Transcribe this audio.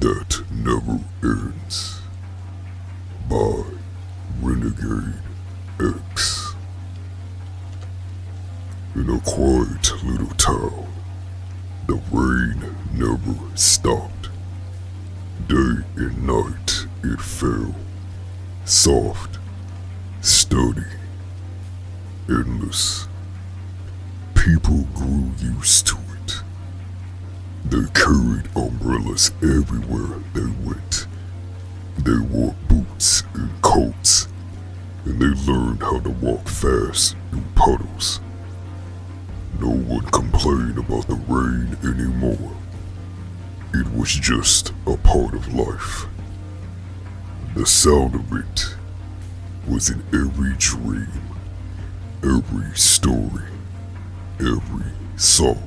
that never ends by Renegade X. In a quiet little town, the rain never stopped. Day and night it fell, soft, steady, endless. People grew used to it. They carried umbrellas everywhere they went. They wore boots and coats, and they learned how to walk fast in puddles. No one complained about the rain anymore. It was just a part of life. The sound of it was in every dream, every story, every song.